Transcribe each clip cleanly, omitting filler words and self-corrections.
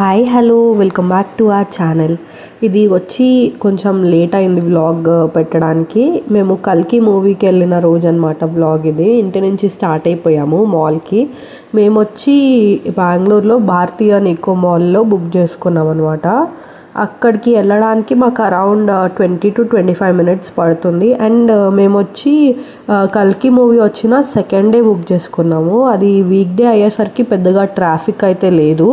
Hi hello welcome back to our channel. ఇది వచ్చి కొంచెం లేట్ అయింది వ్లాగ్ పెట్టడానికి. మేము కల్కి మూవీకి వెళ్ళిన రోజు అనమాట వ్లాగ్ ఇది. ఇంటి నుంచి స్టార్ట్ అయిపోయాము మాల్కి. మేము వచ్చి బెంగళూరులో భారతీయ నికో మాల్లో బుక్ చేసుకున్నాం అనమాట. అక్కడికి వెళ్ళడానికి మాకు అరౌండ్ 20 to 25 minutes పడుతుంది. అండ్ మేము వచ్చి కల్కి మూవీ వచ్చిన సెకండ్ డే బుక్ చేసుకున్నాము. అది వీక్ డే అయ్యేసరికి పెద్దగా ట్రాఫిక్ అయితే లేదు.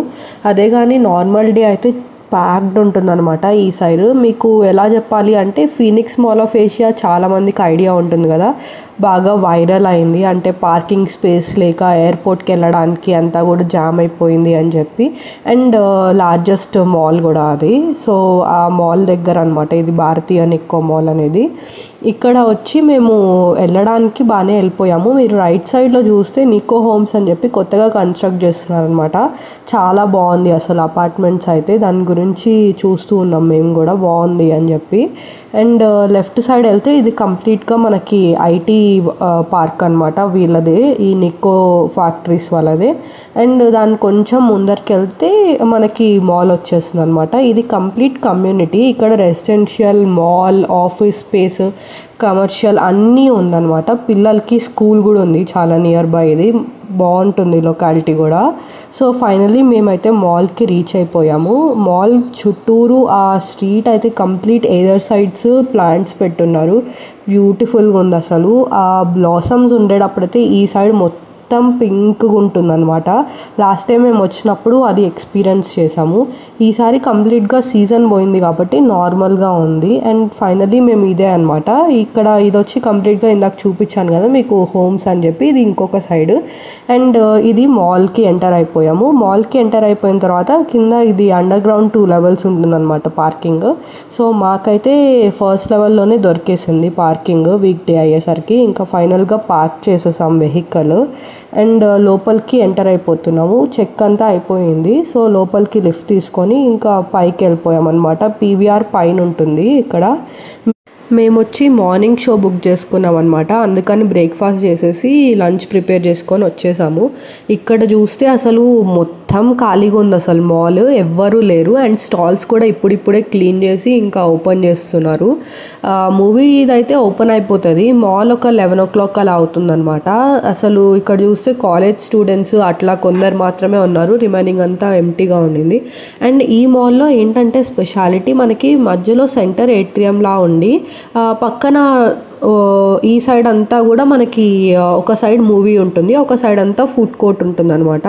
అదే కానీ నార్మల్ డే అయితే ప్యాక్డ్ ఉంటుందన్నమాట. ఈ సైడ్ మీకు ఎలా చెప్పాలి అంటే ఫీనిక్స్ మాల్ ఆఫ్ ఏషియా చాలామందికి ఐడియా ఉంటుంది కదా, బాగా వైరల్ అయింది. అంటే పార్కింగ్ స్పేస్ లేక ఎయిర్పోర్ట్కి వెళ్ళడానికి అంతా కూడా జామ్ అయిపోయింది అని చెప్పి. అండ్ లార్జెస్ట్ మాల్ కూడా అది. సో ఆ మాల్ దగ్గర అనమాట ఇది భారతీయ నిక్కో మాల్ అనేది. ఇక్కడ వచ్చి మేము వెళ్ళడానికి బాగానే వెళ్ళిపోయాము. మీరు రైట్ సైడ్లో చూస్తే నిక్కో హోమ్స్ అని చెప్పి కొత్తగా కన్స్ట్రక్ట్ చేస్తున్నారనమాట. చాలా బాగుంది అసలు అపార్ట్మెంట్స్ అయితే. దాని గురించి చూస్తూ ఉన్నాం మేము కూడా, బాగుంది అని చెప్పి. అండ్ లెఫ్ట్ సైడ్ వెళ్తే ఇది కంప్లీట్గా మనకి ఐటీ పార్క్ అనమాట వీళ్ళదే, ఈ నిక్కో ఫ్యాక్టరీస్ వాళ్ళదే. అండ్ దాని కొంచెం ముందరికి వెళ్తే మనకి మాల్ వచ్చేస్తుంది అనమాట. ఇది కంప్లీట్ కమ్యూనిటీ. ఇక్కడ residential, mall, office space, commercial అన్నీ ఉందన్నమాట. పిల్లలకి స్కూల్ కూడా ఉంది చాలా నియర్ బై. ఇది బాగుంటుంది లొకాలిటీ కూడా. సో ఫైనలీ మేమైతే మాల్కి రీచ్ అయిపోయాము. మాల్ చుట్టూరు ఆ స్ట్రీట్ అయితే కంప్లీట్ ఎదర్ సైడ్స్ ప్లాంట్స్ పెట్టున్నారు. బ్యూటిఫుల్గా ఉంది అసలు. ఆ బ్లాసమ్స్ ఉండేటప్పుడైతే ఈ సైడ్ మొత్తం పింక్గా ఉంటుందన్నమాట. లాస్ట్ టైం మేము వచ్చినప్పుడు అది ఎక్స్పీరియన్స్ చేసాము. ఈసారి కంప్లీట్గా సీజన్ పోయింది కాబట్టి నార్మల్గా ఉంది. అండ్ ఫైనలీ మేము ఇదే అనమాట. ఇక్కడ ఇది వచ్చి కంప్లీట్గా ఇందాక చూపించాను కదా మీకు హోమ్స్ అని చెప్పి, ఇది ఇంకొక సైడ్. అండ్ ఇది మాల్కి ఎంటర్ అయిపోయాము. మాల్కి ఎంటర్ అయిపోయిన తర్వాత కింద ఇది అండర్ గ్రౌండ్ 2 levels ఉంటుందన్నమాట పార్కింగ్. సో మాకైతే ఫస్ట్ లెవెల్లోనే దొరికేసింది పార్కింగ్ వీక్ డే అయ్యేసరికి. ఇంకా ఫైనల్గా పార్క్ చేసేసాం వెహికల్. అండ్ లోపలికి ఎంటర్ అయిపోతున్నాము. చెక్ అంతా అయిపోయింది. సో లోపలికి లిఫ్ట్ తీసుకొని ఇంకా పైకి వెళ్ళిపోయాం అనమాట. పీవీఆర్ పైన ఉంటుంది ఇక్కడ. మేము వచ్చి మార్నింగ్ షో బుక్ చేసుకున్నాం అనమాట. అందుకని బ్రేక్ఫాస్ట్ చేసేసి లంచ్ ప్రిపేర్ చేసుకొని వచ్చేసాము. ఇక్కడ చూస్తే అసలు మొత్తం ఖాళీగా ఉంది అసలు మాల్, ఎవ్వరూ లేరు. అండ్ స్టాల్స్ కూడా ఇప్పుడిప్పుడే క్లీన్ చేసి ఇంకా ఓపెన్ చేస్తున్నారు. మూవీ ఇదైతే ఓపెన్ అయిపోతుంది. మాల్ ఒక 11 o'clock అలా అవుతుందన్నమాట. అసలు ఇక్కడ చూస్తే కాలేజ్ స్టూడెంట్స్ అట్లా కొందరు మాత్రమే ఉన్నారు, రిమైనింగ్ అంతా ఎంటీగా ఉండింది. అండ్ ఈ మాల్లో ఏంటంటే స్పెషాలిటీ, మనకి మధ్యలో సెంటర్ ఏట్రియంలా ఉండి పక్కన ఈ సైడ్ అంతా కూడా మనకి ఒక సైడ్ మూవీ ఉంటుంది, ఒక సైడ్ అంతా ఫుడ్ కోర్ట్ ఉంటుంది అనమాట.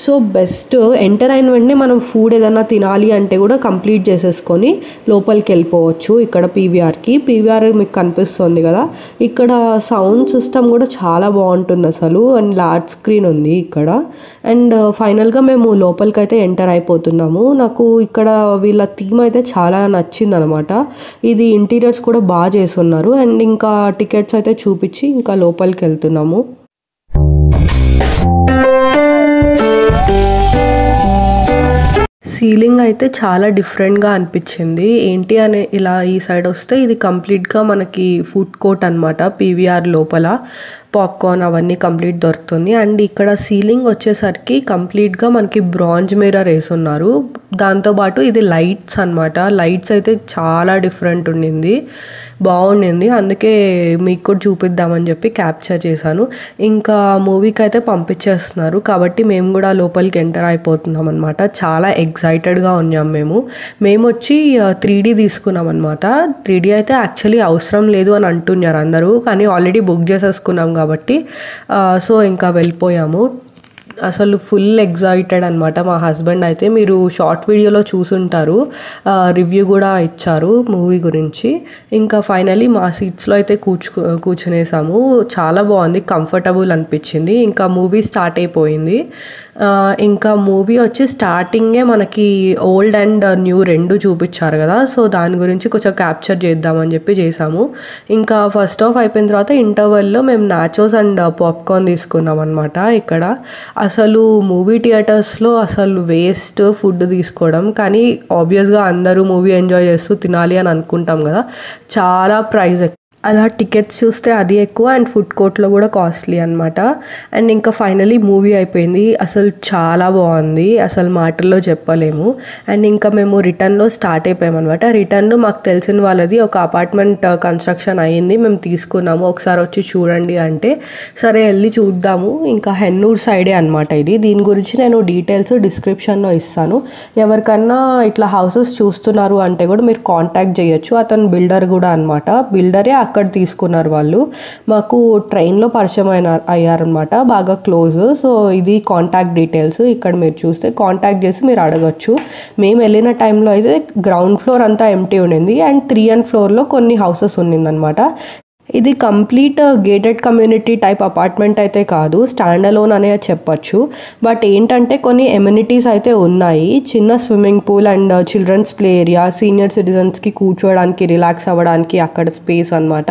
So best. ఎంటర్ అయిన వెంటనే మనం ఫుడ్ ఏదైనా తినాలి అంటే కూడా కంప్లీట్ చేసేసుకొని లోపలికి వెళ్ళిపోవచ్చు. ఇక్కడ పీవీఆర్ మీకు కనిపిస్తుంది కదా, ఇక్కడ సౌండ్ సిస్టమ్ కూడా చాలా బాగుంటుంది అసలు. అండ్ లార్జ్ స్క్రీన్ ఉంది ఇక్కడ. అండ్ ఫైనల్గా మేము లోపలికి అయితే ఎంటర్ అయిపోతున్నాము. నాకు ఇక్కడ వీళ్ళ థీమ్ అయితే చాలా నచ్చింది అనమాట. ఇది ఇంటీరియర్స్ కూడా బాగా చేస్తున్నారు. అండ్ ఇంకా టికెట్స్ అయితే చూపించి ఇంకా లోపలికి వెళ్తున్నాము. సీలింగ్ అయితే చాలా డిఫరెంట్గా అనిపించింది. ఏంటి అని ఇలా ఈ సైడ్ వస్తే ఇది కంప్లీట్గా మనకి ఫుడ్ కోర్ట్ అనమాట. పీవీఆర్ లోపల పాప్కార్న్ అవన్నీ కంప్లీట్ దొరుకుతుంది. అండ్ ఇక్కడ సీలింగ్ వచ్చేసరికి కంప్లీట్గా మనకి బ్రాంజ్ మిర్రర్ వేసున్నారు. దాంతోపాటు ఇది లైట్స్ అనమాట. లైట్స్ అయితే చాలా డిఫరెంట్ ఉండింది, బాగుండింది. అందుకే మీకు కూడా చూపిద్దామని చెప్పి క్యాప్చర్ చేశాను. ఇంకా మూవీకి అయితే పంపించేస్తున్నారు కాబట్టి మేము కూడా లోపలికి ఎంటర్ అయిపోతున్నాం అనమాట. చాలా ఎక్సైటెడ్గా ఉన్నాం మేము వచ్చి 3D తీసుకున్నాం అనమాట. 3D అయితే యాక్చువల్లీ అవసరం లేదు అని అంటున్నారు అందరూ, కానీ ఆల్రెడీ బుక్ చేసేసుకున్నాం కాబట్టి సో ఇంకా వెళ్ళిపోయాము. అసలు ఫుల్ ఎగ్జైటెడ్ అనమాట మా హస్బెండ్ అయితే. మీరు షార్ట్ వీడియోలో చూసుంటారు, రివ్యూ కూడా ఇచ్చారు మూవీ గురించి. ఇంకా ఫైనలీ మా సీట్స్లో అయితే కూర్చునేసాము. చాలా బాగుంది, కంఫర్టబుల్ అనిపించింది. ఇంకా మూవీ స్టార్ట్ అయిపోయింది. ఇంకా మూవీ వచ్చి స్టార్టింగే మనకి ఓల్డ్ అండ్ న్యూ రెండు చూపించారు కదా, సో దాని గురించి కొంచెం క్యాప్చర్ చేద్దామని చెప్పి చేసాము. ఇంకా ఫస్ట్ హాఫ్ అయిపోయిన తర్వాత ఇంటర్వెల్లో మేము నాచోస్ అండ్ పాప్కార్న్ తీసుకున్నాం అనమాట. ఇక్కడ అసలు మూవీ థియేటర్స్లో అసలు వేస్ట్ ఫుడ్ తీసుకోవడం, కానీ ఆబ్వియస్గా అందరూ మూవీ ఎంజాయ్ చేస్తూ తినాలి అని అనుకుంటాం కదా, చాలా ప్రైస్ అలా టికెట్స్ చూస్తే అది ఎక్కువ అండ్ ఫుడ్ కోర్ట్‌లో కూడా కాస్ట్‌లీ అనమాట. అండ్ ఇంకా ఫైనల్లీ మూవీ అయిపోయింది. అసలు చాలా బాగుంది. అసలు మాటల్లో చెప్పలేము. అండ్ ఇంకా మేము రిటర్న్‌లో స్టార్ట్ అయిపోయామనమాట. రిటర్న్‌లో మాకు తెలిసిన వాళ్ళది ఒక అపార్ట్మెంట్ కన్స్ట్రక్షన్ అయ్యింది. మేము తీసుకున్నాము. ఒకసారి వచ్చి చూడండి అంటే సరే వెళ్ళి చూద్దాము. ఇంకా హెన్నూర్ సైడే అనమాట ఇది. దీని గురించి నేను డీటెయిల్స్ డిస్క్రిప్షన్‌లో ఇస్తాను. ఎవరికన్నా ఇట్లా హౌసెస్ చూస్తున్నారు అంటే కూడా మీరు కాంటాక్ట్ చేయొచ్చు. అతను బిల్డర్ కూడా అనమాట. బిల్డరే అక్కడ తీసుకున్నారు వాళ్ళు. మాకు ట్రైన్లో పరిచయం అయ్యారనమాట, బాగా క్లోజ్. సో ఇది కాంటాక్ట్ డీటెయిల్స్. ఇక్కడ మీరు చూస్తే కాంటాక్ట్ చేసి మీరు అడగచ్చు. మేము వెళ్ళిన టైంలో అయితే గ్రౌండ్ ఫ్లోర్ అంతా ఎంటీ ఉండింది అండ్ 3 and 4లో కొన్ని హౌసెస్ ఉన్నిందనమాట. ఇది complete gated community type apartment అయితే కాదు, స్టాండ్ అలోన్ అనే చెప్పచ్చు. బట్ ఏంటంటే కొన్ని ఎమ్యూనిటీస్ అయితే ఉన్నాయి. చిన్న swimming pool and children's play area, senior సిటిజన్స్కి కూర్చోవడానికి రిలాక్స్ అవ్వడానికి అక్కడ స్పేస్ అనమాట.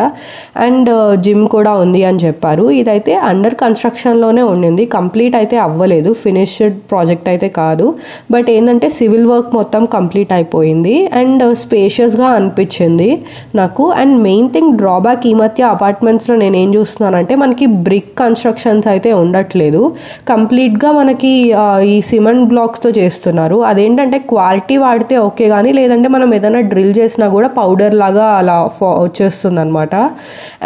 అండ్ జిమ్ కూడా ఉంది అని చెప్పారు. ఇదైతే అండర్ కన్స్ట్రక్షన్లోనే ఉండింది, కంప్లీట్ అయితే అవ్వలేదు, ఫినిష్డ్ ప్రాజెక్ట్ అయితే కాదు. బట్ ఏంటంటే సివిల్ వర్క్ మొత్తం కంప్లీట్ అయిపోయింది అండ్ స్పేషియస్గా అనిపించింది నాకు. అండ్ మెయిన్ థింగ్ డ్రాబ్యాక్ ఈ మధ్య అపార్ట్మెంట్స్లో నేను ఏం చూస్తున్నానంటే మనకి బ్రిక్ కన్స్ట్రక్షన్స్ అయితే ఉండట్లేదు, కంప్లీట్గా మనకి ఈ సిమెంట్ బ్లాక్స్తో చేస్తున్నారు. అదేంటంటే క్వాలిటీ వాడితే ఓకే, కానీ లేదంటే మనం ఏదైనా డ్రిల్ చేసినా కూడా పౌడర్ లాగా అలా వచ్చేస్తుంది అనమాట.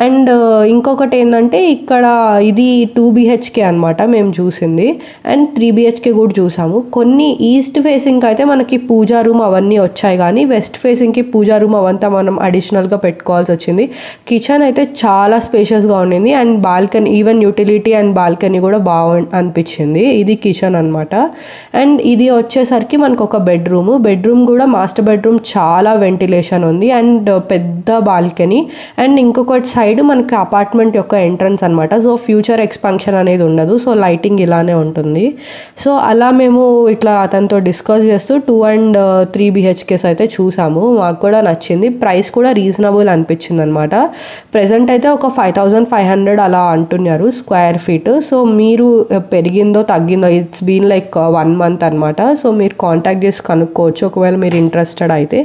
అండ్ ఇంకొకటి ఏంటంటే ఇక్కడ ఇది 2 BHK అనమాట మేము చూసింది. అండ్ 3 BHK కూడా చూసాము. కొన్ని ఈస్ట్ ఫేసింగ్కి అయితే మనకి పూజా రూమ్ అవన్నీ వచ్చాయి, కానీ వెస్ట్ ఫేసింగ్కి పూజా రూమ్ అవంతా మనం అడిషనల్గా పెట్టుకోవాల్సి వచ్చింది. కిచెన్ అయితే చాలా స్పేషియస్గా ఉండింది and balcony, even utility and balcony కూడా బాగా అనిపించింది. ఇది కిచెన్ అనమాట. అండ్ ఇది వచ్చేసరికి మనకు ఒక బెడ్రూమ్ కూడా మాస్టర్ బెడ్రూమ్, చాలా వెంటిలేషన్ ఉంది అండ్ పెద్ద బాల్కనీ. అండ్ ఇంకొకటి సైడ్ మనకి అపార్ట్మెంట్ యొక్క ఎంట్రన్స్ అనమాట. సో ఫ్యూచర్ ఎక్స్పాన్షన్ అనేది ఉండదు, సో లైటింగ్ ఇలానే ఉంటుంది. సో అలా మేము ఇట్లా అతనితో డిస్కస్ చేస్తూ 2 and 3 BHKs అయితే చూసాము. మాకు కూడా నచ్చింది, ప్రైస్ కూడా రీజనబుల్ అనిపించింది అనమాట. ప్రెజెంట్ అయితే ఒక 5,500 అలా అంటున్నారు స్క్వేర్ ఫీట్. సో మీరు పెరిగిందో తగ్గిందో, ఇట్స్ బీన్ లైక్ 1 month అనమాట. సో మీరు కాంటాక్ట్ చేసి కనుక్కోవచ్చు ఒకవేళ మీరు ఇంట్రెస్టెడ్ అయితే.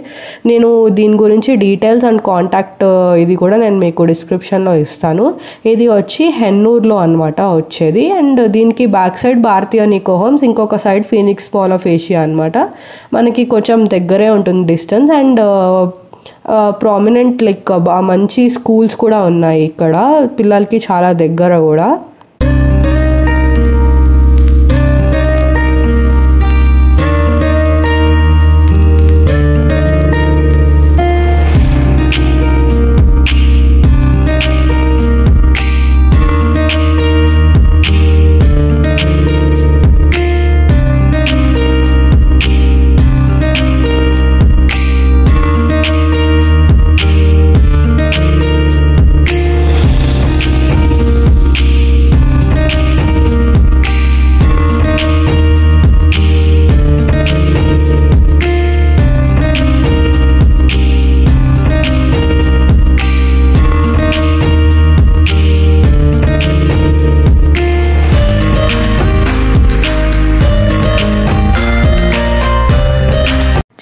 నేను దీని గురించి డీటెయిల్స్ అండ్ కాంటాక్ట్ ఇది కూడా నేను మీకు డిస్క్రిప్షన్లో ఇస్తాను. ఇది వచ్చి హెన్నూర్లో అనమాట వచ్చేది. అండ్ దీనికి బ్యాక్ సైడ్ భారతీయ నికో హోమ్స్, ఇంకొక side Phoenix mall of Asia అనమాట. మనకి కొంచెం దగ్గరే ఉంటుంది డిస్టెన్స్. అండ్ ప్రామినెంట్ లైక్ మంచి స్కూల్స్ కూడా ఉన్నాయి ఇక్కడ, పిల్లలకి చాలా దగ్గర కూడా.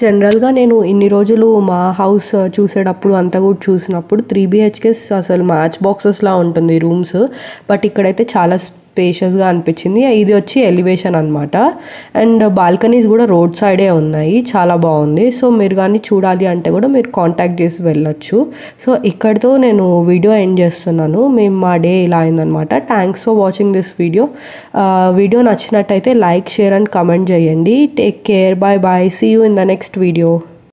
జనరల్గా నేను ఇన్ని రోజులు మా హౌస్ చూసేటప్పుడు అంతా కూడా చూసినప్పుడు 3 BHKs అసలు మ్యాచ్ బాక్సెస్లా ఉంటుంది రూమ్స్. బట్ ఇక్కడైతే చాలా స్పేషియస్గా అనిపించింది. ఇది వచ్చి ఎలివేషన్ అనమాట. అండ్ బాల్కనీస్ కూడా రోడ్ సైడే ఉన్నాయి, చాలా బాగుంది. సో మీరు కానీ చూడాలి అంటే కూడా మీరు కాంటాక్ట్ చేసి వెళ్ళొచ్చు. సో ఇక్కడితో నేను వీడియో ఎండ్ చేస్తున్నాను. మేము మా డే ఇలా అయిందనమాట. Thanks for watching this video. Video నచ్చినట్టయితే లైక్, షేర్ అండ్ కమెంట్ చేయండి. Take care, bye bye, see you in the next video.